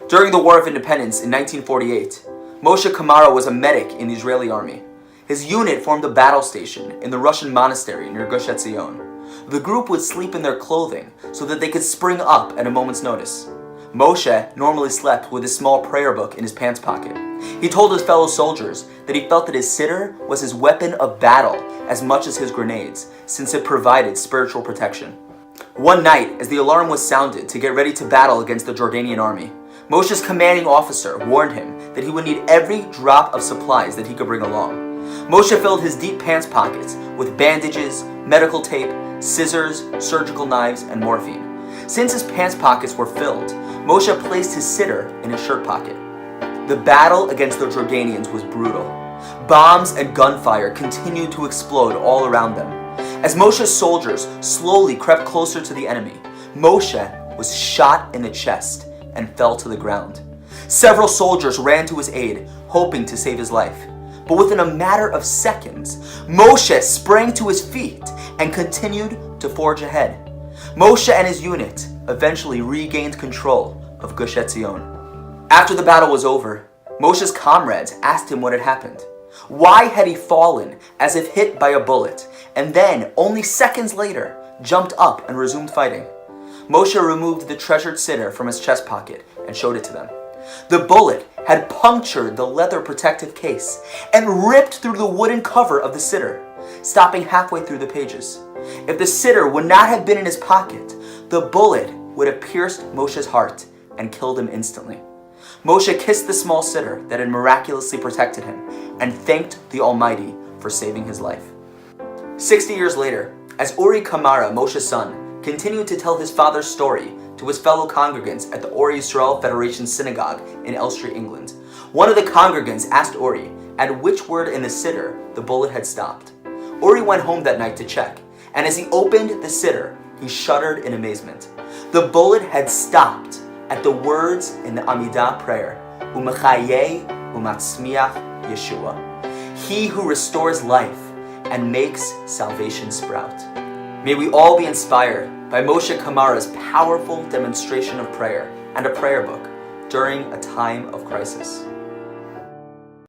During the War of Independence in 1948, Moshe Kamara was a medic in the Israeli army. His unit formed a battle station in the Russian monastery near Gush Etzion. The group would sleep in their clothing so that they could spring up at a moment's notice. Moshe normally slept with a small prayer book in his pants pocket. He told his fellow soldiers that he felt that his siddur was his weapon of battle as much as his grenades, since it provided spiritual protection. One night, as the alarm was sounded to get ready to battle against the Jordanian army, Moshe's commanding officer warned him that he would need every drop of supplies that he could bring along. Moshe filled his deep pants pockets with bandages, medical tape, scissors, surgical knives, and morphine. Since his pants pockets were filled, Moshe placed his siddur in his shirt pocket. The battle against the Jordanians was brutal. Bombs and gunfire continued to explode all around them. As Moshe's soldiers slowly crept closer to the enemy, Moshe was shot in the chest and fell to the ground. Several soldiers ran to his aid, hoping to save his life. But within a matter of seconds, Moshe sprang to his feet and continued to forge ahead. Moshe and his unit eventually regained control of Gush Etzion. After the battle was over, Moshe's comrades asked him what had happened. Why had he fallen as if hit by a bullet, and then, only seconds later, jumped up and resumed fighting? Moshe removed the treasured siddur from his chest pocket and showed it to them. The bullet had punctured the leather protective case and ripped through the wooden cover of the siddur, stopping halfway through the pages. If the siddur would not have been in his pocket, the bullet would have pierced Moshe's heart and killed him instantly. Moshe kissed the small siddur that had miraculously protected him and thanked the Almighty for saving his life. 60 years later, as Uri Kamara, Moshe's son, continued to tell his father's story to his fellow congregants at the Or Yisrael Federation Synagogue in Elstree, England, one of the congregants asked Uri at which word in the siddur the bullet had stopped. Uri went home that night to check, and as he opened the siddur, he shuddered in amazement. The bullet had stopped at the words in the Amidah prayer, U'mechayeh u'matzmiach Yeshua, He who restores life and makes salvation sprout. May we all be inspired by Moshe Kamara's powerful demonstration of prayer and a prayer book during a time of crisis.